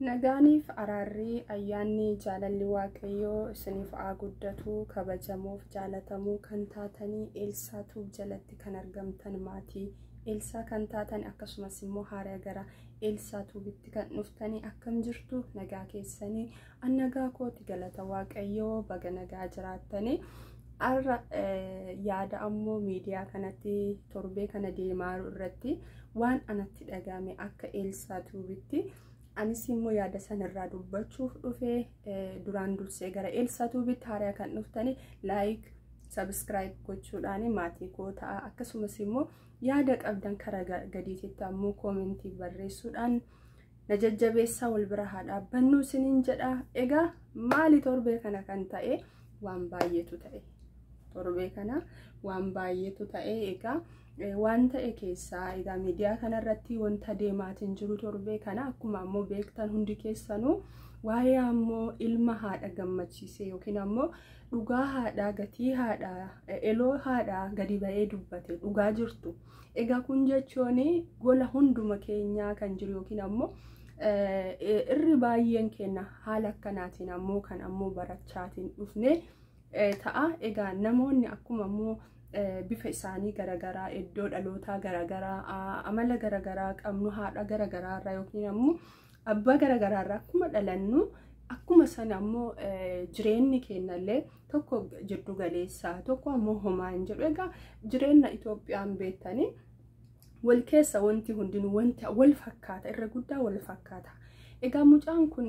Nagaaniif araarrii ayyaanni jaalalli waaqayyoo isiniif haa guddatu kabajamuuf jaalatamuu kan taatanii Eelsaatuuf jalatti kan argamtan maatii Eelsaa kan taatan akkasumas immoo haara gara Eelsaatuubitti kan dhuftanii akkam jirtu nagaa keessanii annagaa kooti galata waaqayyoo baga nagaa jiraattanii arra yaada ammoo miidiyaa kanatti torbee kana deemaaru irratti waan anatti dhagame akka Eelsaatuubitti anis immoo yaada sanarraa dubbachuuf dhufee duraan dursee gara Eelsaatuubitti haaraa kan dhuftanii like subscribe gochuudhaan maatii koo ta'a akkasumas immoo yaada qabdan karaa gadiitti ammoo koomentii barreessuudhaan na jajjabeessaa wal bira haa dhaabbannu isiniin jedha. Egaa maali torbee kana kan ta'e waan baay'eetu ta'e torbee kana waan baay'eetu ta'e egaa waan ta'e keessaa egaa miidiyaa kanarratti wanta deemaatiin jiru torbee kana akkuma ammoo beektan hundi keessanuu waa'ee ammoo ilma haadha gammachiisee yookiin ammoo dhugaa haadha gatii haadha eloo haadha gadi ba'ee dubbate dhugaa jirtu. Egaa kun jechuun gola hunduma keenyaa kan jiru yookiin ammoo irri baay'een keenya haala akkanaatiin ammoo kan ammoo barachaatiin dhufne ta'a. Egaa namoonni akkuma ammoo bifa isaanii garagaraa iddoo dhalootaa garagaraa amala garagaraa qabnu haadha garagaraarraa yookiin ammoo abbaa garagaraarraa akkuma dhalannu akkuma sana ammoo jireenyi keenyallee tokko jiddu galeessaa tokko ammoo homaa hin jedhu. Egaa jireenya Itoophiyaan beektanii wal keessa wanti hundinuu wanta wal fakkaata irra guddaa wal fakkaata. Egaa mucaan kun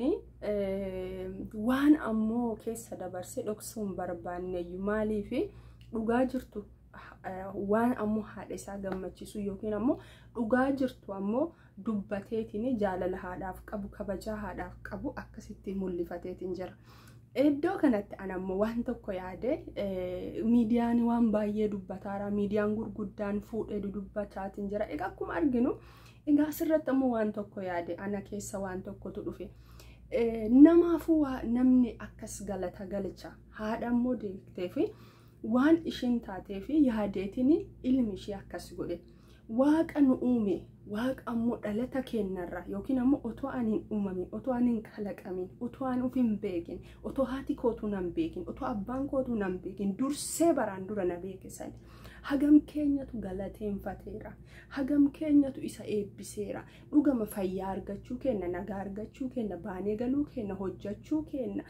waan ammoo keessa dabarsee dhoksuun barbaanneyyuu maaliif dhugaa jirtu waan ammoo haadha isaa gammachiisu yookiin ammoo dhugaa jirtu ammoo dubbateetiin jaalala haadhaaf qabu kabajaa haadhaaf qabu akkasitti mul'ifateetiin jira. Iddoo kanatti an ammoo waan tokko yaade miidiyaan waan baay'ee dubbataara miidiyaan gurguddaan fuudhee dubbataatiin jira. Egaa akkuma arginu egaa asirratti ammoo waan tokko yaade ana keessa waan tokkotu dhufe. Namaafuu namni akkas galata galcha haadha ammoo deekteefi waan ishiin taatee fi yaadeetiin ilmi ishee akkas godhe waaqa nu uume waaqa ammoo dhalata keenyarra yookiin ammoo otoo aniin uumamin otoo aniin kalaqamin otoo an ufin beekin otoo haati kootu nan beekin otoo abbaan kootu nan beekin dursee baraan dura na beekisan hagam keenyatu galateeffateera hagam keenyatu isa eebbiseera dhugama fayyaa argachuu keenya nagaa argachuu keenya baanee galuu keenya hojjechuu keenya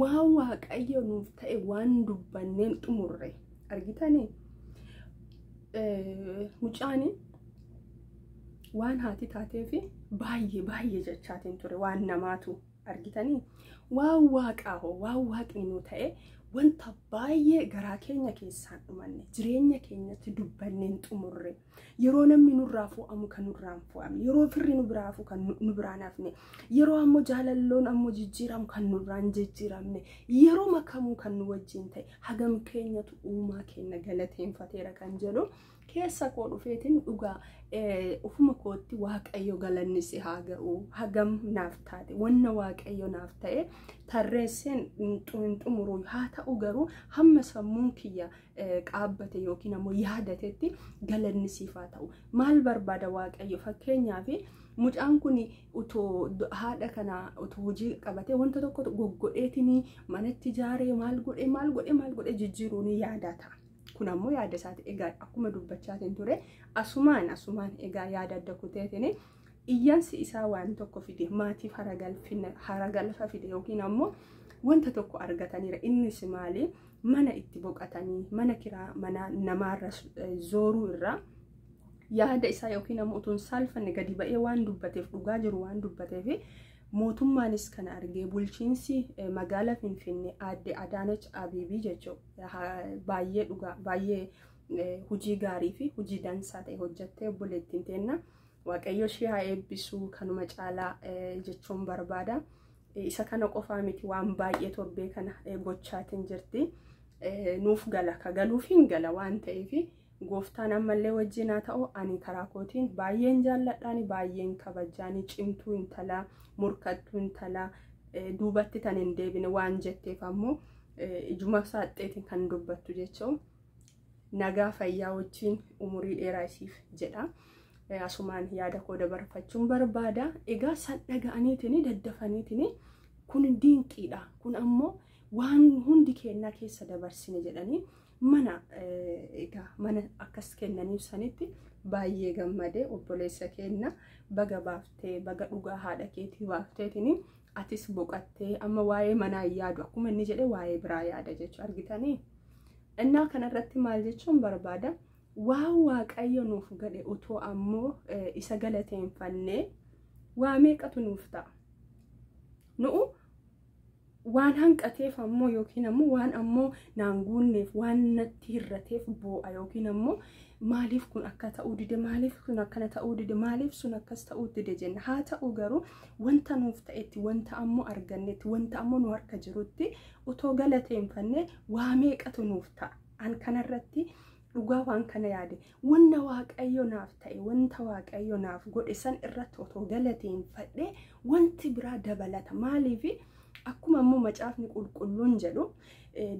waan waaqayyo nuuf ta'e waan dubbanneen xumurre argitanii mucaani waan haati taatee fi baay'ee jechaatiin ture waan namaatu argitanii waan waaqni nu ta'e wanta baay'ee garaa keenya keessaan dhumanne jireenya keenyatti dubbanneen xumurre yeroo namni nurraa fu'amu kan nurraan fu'amne yeroo firri nu biraafu kan nu biraan hafne yeroo ammoo jaalalloon ammoo jijjiiramu kan nurraan jijjiiramne yeroo makamuu kan nu wajjin ta'e hagam keenyatu uumaa keenya galateeffateera kan jedhu keessa koo dhufeetiin dhugaa ufuma kootti waaqayyo galanni si haa ga'u hagam naaf taate wanna waaqayyo naaf ta'e tarreesseen xumuruu haa ta'u garuu hamma sammuun kiyya qaabbate yookiin ammoo yaadatetti galanni siif haa ta'u. Maal barbaada waaqayyo fakkeenyaaf mucaan kun utoo haadha kana utoo hojii qabatee wanta tokko goggodheetiin manatti ijaaree maal godhe jijjiiruun yaadaa ta'a. Kun ammoo yaada isaati. Egaa akkuma dubbachaatiin ture asumaan egaa yaada adda kuteetiin iyyansi isaa waan tokko fide maatiif haragalfa fide yookiin ammoo wanta tokko argataniira. Innis maali mana itti boqatanii mana kiraa mana namaarra zooruu irraa yaada isaa yookiin ammoo utuun saalfanne gadi ba'ee waan dubbateef dhugaa jiru waan dubbateef mootummaanis kan argee bulchiinsi magaalaa Finfinnee aadde Adaanach Abeebee jechuudha baay'ee dhugaa baay'ee hojii gaarii fi hojii dansaa ta'e hojjettee obboleettiin teenna waaqayyo ishee haa eebbisu kanuma caalaa jechuun barbaada. Isa kana qofaa miti waan baay'ee torbee kana gochaatiin jirti nuuf gala kagaluuf hin gala waan ta'eef gooftaan ammallee wajjin haa ta'u ani karaa kootiin baay'een jaalladhaani baay'een kabajaani cimtuu intalaa murkattuu intalaa duubatti tan hin deebine waan jetteef ammoo ijuma saaxxeetiin kan dubbattu jechuun nagaa fayyaa wajjin umurii dheeraa isiif jedha. asumaan yaada koo dabarfachuun barbaada. Egaa san dhaga'aniitini daddafaniitini kun dinqiidha, kun ammoo waan hundi keenna keessa dabarsine jedhanii mana egaa mana akkas kennaniif sanitti baay'ee gammadee obboleessa keenya baga baaftee baga dhugaa haadha keetii baafteetini atis boqattee amma waa'ee manaa yaadu akkuma inni jedhe waa'ee biraa yaada jechuu argitanii. Innaa kanarratti maal jechuun barbaada waa waaqayyo nuuf godhe utoo ammoo isa galateeffannee waa meeqatu nuuf ta'a. Nu'u waan hanqateef ammoo yookiin ammoo waan ammoo naan guunneef waan natti hirrateef boo'a yookiin ammoo maaliif kun akka ta'uu dide, maaliif kun akkana ta'uu dide, maaliif sun akkas ta'uu dide jenna. Haa ta'u garuu wanta nuuf ta'etti, wanta ammoo argannetti, wanta ammoo nu harka jirutti utoo galateeffannee waa meeqatu nuuf ta'a. An kanarratti dhugaa waan kana yaade wanna waaqayyo naaf ta'e, wanta waaqayyo naaf godhe san irratti otoo galateeffadhee wanti biraa dabalata. Maaliif akkuma ammoo macaafni qulqulluun jedhu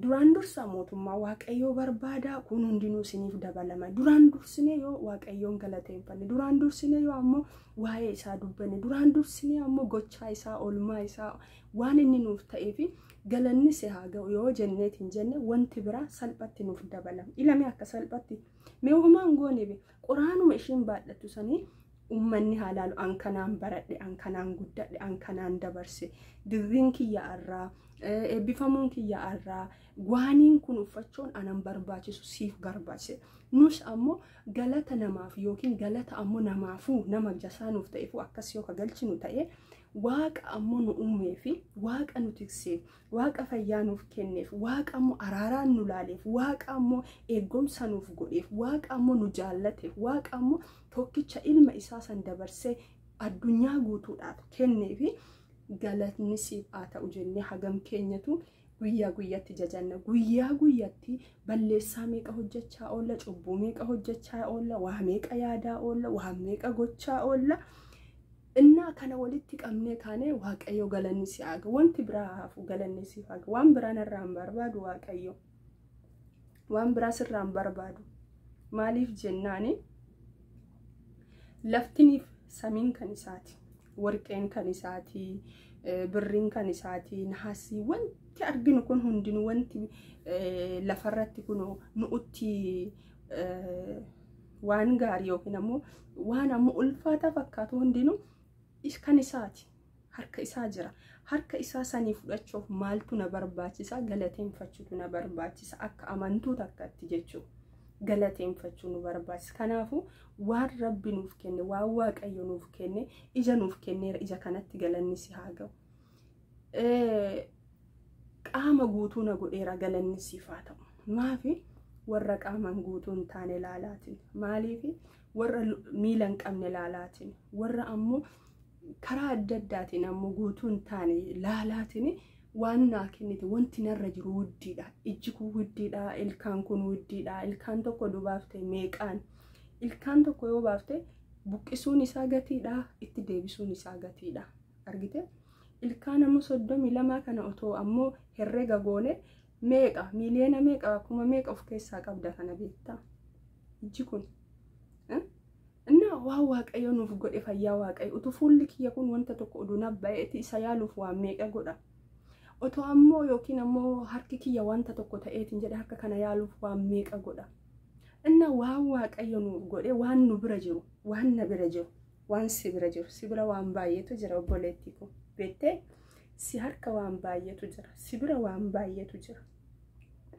duraan dursa mootummaa waaqayyoo barbaada kun hundinuu isiniif dabalama. Duraan dursinee yoo waaqayyoon galateeffanne, duraan dursinee yoo ammoo waa'ee isaa dubbanne, duraan dursinee ammoo gochaa isaa, oolmaa isaa waan inni nuuf ta'eef galanni si haa ga'u yoo jenneetiin jenne wanti biraa salphatti nuuf dabalama. Ilame akka salphatti mee uumaan goone quraanuma ishiin baadhattu sanii ummanni halaalu an kanaan baradhe, an kanaan guddadhe, an kanaan dabarse, dirriin kiyya arraa, eebbifamuun kiyya arraa, waaniin kun uffachuun anan barbaachisu siif barbaachise. Nus ammoo galata namaaf yookiin galata ammoo namaafuu nama jasaa nuuf ta'eef akkas yoo kagalchinu ta'e waaqa ammoo nu uumeef, waaqa nu tikseef, waaqa fayyaa nuuf kenneef, waaqa ammoo araaraan nu laaleef, waaqa ammoo eegumsa nuuf godheef, waaqa ammoo nu jaallateef, waaqa ammoo tokkicha ilma isaa san dabarsee addunyaa guutuudhaaf kenneef galatni siif haa ta'u jennee hagam keenyatu guyyaa guyyatti jajanna. Guyyaa guyyatti balleessaa meeqa hojjechaa oolla, cubbuu meeqa hojjechaa oolla, waa meeqa yaadaa oolla, waa meeqa gochaa oolla. Innaa kana walitti qabnee kaanee waaqayyo galanni si haa ga'u, wanti biraa hafu galanni siif haa ga'u. Waan biraa narraan barbaadu waaqayyo, waan biraa sirraan barbaadu. Maaliif jennaani laftiniif samiin kan isaati, warqeen kan isaati, birriin kan isaati, nahaasii wanti arginu kun hundinuu wanti lafarratti kun nu'utti waan gaarii yookiin ammoo waan ammoo ulfaata fakkaatu hundinuu kan isaati, harka isaa jira. Harka isaa sanii fudhachuuf maaltu na barbaachisa? Galateeffachuutu na barbaachisa. Akka amantuu takkatti jechuudha. Galateeffachuu nu barbaachisa. Kanaafuu waan rabbi nuuf kenne, waan waaqayyo nuuf kenne, ija nuuf kenneera, ija kanatti galanni si haa ga'u. Qaama guutuu na godheera, galanni siif haa ta'u. Maafi warra qaaman guutuu hin taane laalaatiin, maaliif warra miila hin qabne laalaatiin, warra ammoo karaa adda addaatiin ammoo guutuu hin taane laalaatiin waan naa kennite wanti narra jiru wuddiidha. Ijji kun wuddiidha, ilkaan kun wuddiidha. Ilkaan tokko dubaafte meeqaan? Ilkaan tokko yoo baafte buqqisuun isaa gatiidha, itti deebisuun isaa gatiidha. Argite? Ilkaan ammoo 32 kana otoo ammoo herrega goone meeqa, miliyoona meeqa, kuma meeqa of keessaa qabda kana beektaa? Ijji kun innaa waan waaqayyo nuuf godhe fayyaa waaqayyo utuu fuulli kiyya kun wanta tokko oduu baay'eetti isa yaaluuf waan meeqa godha. Otoo ammoo yookiin ammoo harki kiyya wanta tokko ta'eetiin jedhe harka kana yaaluuf waan meeqa godha. Innaa waan waaqayyo nuuf godhe waan nu bira jiru, waan na bira jiru, waan si bira jiru, si bira waan baay'eetu jira obboleettii ko. Beektee si harka waan baay'eetu jira, si bira waan baay'eetu jira,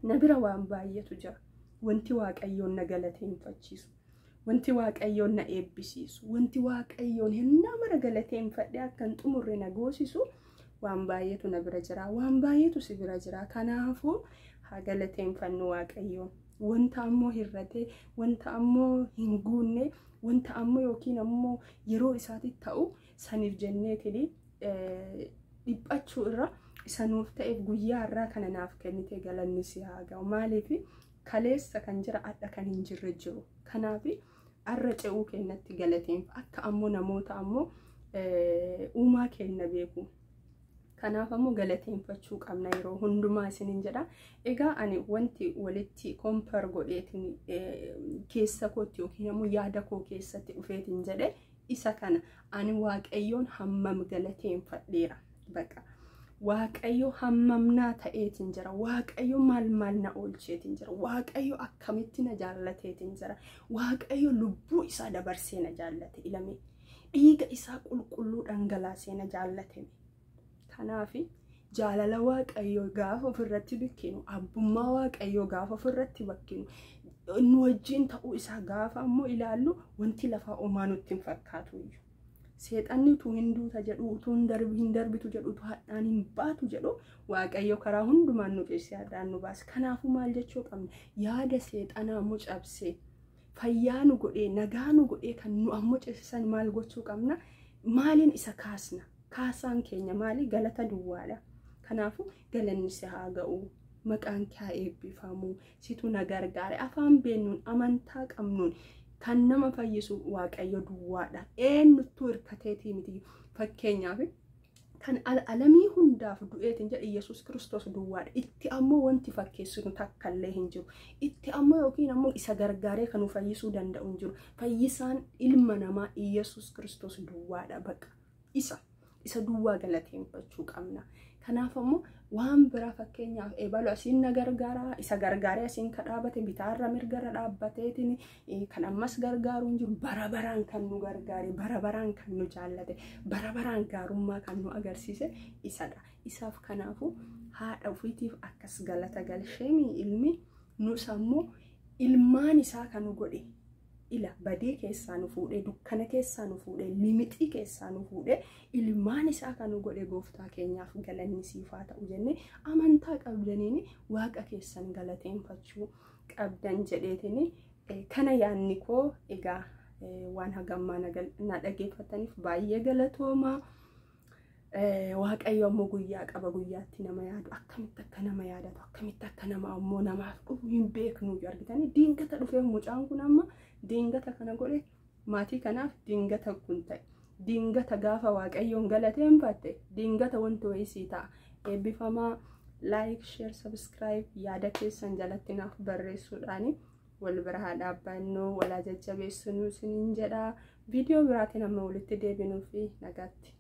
na bira waan baay'eetu jira. Wanti waaqayyoon na galateeffachiisu, wanti waaqayyoon na eebbisiisu, wanti waaqayyoon hennaa mara galateeffadhee akkan xumurre na goosisu waan baay'eetu na bira jira, waan baay'eetu si bira jira. Kanaafuu haa galateeffannu waaqayyoon. Wanta ammoo hirratee, wanta ammoo hin guunne, wanta ammoo yookiin ammoo yeroo isaatti ta'u saniif jenneetini dhiphachuu irra isa nuuf ta'eef guyyaa irraa kana naaf kennite galanni si haa ga'u. Maaliif kaleessa kan jira adda kan hin jirre jiru. Kanaaf arra ce'uu kennatti galateef akka ammoo namoota ammoo uumaa kenna beeku. Kanaaf ammoo galateeffachuu qabna yeroo hundumaa isinin jedha. Egaa ani wanti walitti kompar godheetiin keessa kootti yookiin ammoo yaada koo keessatti dhufeetiin jedhe isa kana ani waaqayyoon hammam galateeffadheera baqa. Waaqayyo hammamnaa ta'eetiin jira. Waaqayyo maal na oolcheetiin jira. Waaqayyo akkamitti na jaallateetiin jira. Waaqayyo lubbuu isaa dabarsee na jaallate ilame. Dhiiga isaa qulqulluu dhangalaasee na jaallate. Kanaafi jaalala waaqayyo gaafa ofirratti bakkinu, abbummaa waaqayyo gaafa ofirratti bakkinu, nu wajjin ta'uu isaa gaafa ammoo ilaallu wanti lafaa homaa nutti hin fakkaatu iyyuu. Seexanni utuu hinduuta jedhu, utuu hin darbitu jedhu, utuu hadhaan hin baatu jedhu waaqayyo karaa hundumaan nu keessaa yaadaan nu baase. Kanaafuu maal jechuu qabna? Yaada seexanaa ammoo cabsee fayyaa nu godhee nagaa nu godhee kan nu ammoo cabsisan maal gochuu qabna? Maaliin isa kaasna? Kaasaan keenya maali? Galata duwwaadha. Kanaafuu galanni si haa ga'u. Maqaan kee haa eebbifamu. Situ na gargaare. Afaan beennuun amantaa qabnuun kan nama fayyisu waaqayyo duwwaadha. Eenyutu hirkateetii miti. Fakkeenyaaf kan alamii hundaaf du'eetiin jedhe Yesuus Kiristoos duwwaadha. Itti ammoo wanti fakkeessinu takkallee hin jiru. Itti ammoo yookiin ammoo isa gargaaree kan nu fayyisuu danda'u hin jiru. Fayyisaan ilma namaa Yesuus Kiristoos duwwaadha baqa. Isa duwwaa galateeffachuu qabna. Kanaaf ammoo waan biraa fakkeenyaaf eebalu asiin na gargaara, isa gargaaree asiin kadhaabate bitaarra mirgarra dhaabbateetiin kan ammas gargaaru hin jiru. Bara baraan kan nu gargaare, bara baraan kan nu jaallate, bara baraan gaarummaa kan nu agarsiise isadha. Isaaf kanaafuu haadha ofiitiif akkas galata galcheemi ilmi nus ammoo ilmaan isaa kan nu godhe. Ila badee keessaa nu fuudhee, dukkana keessaa nu fuudhee, limixii keessaa nu fuudhee ilmaan isaa kan nu godhe gooftaa keenyaaf galanni siif haa ta'u jennee amantaa qabdaniin waaqa keessan galateeffachuu qabdan jedheetiin kana yaanni koo. Egaa waan hagammaa na dhageeffataniif baay'ee galatooma. Waaqayyo ammoo guyyaa qaba, guyyaatti nama yaadu, akkamitti akka nama yaadatu, akkamitti akka nama ammoo namaaf dhufu hin beeknu argitanii. Diingata dhufee mucaan kun amma diingata kana godhe maatii kanaaf diingata kun ta'e. Diingata gaafa waaqayyoon galateeffatte diingata wanti wayisii ta'a. Eebbifamaa. Like, share, subscribe yaada keessan jalatti naaf barreessuudhaan wal bira haa dhaabbannu, walaa jajjabeessinu isiniin jedha. Viidiyoo biraatiin amma walitti deebinuu fi nagaatti.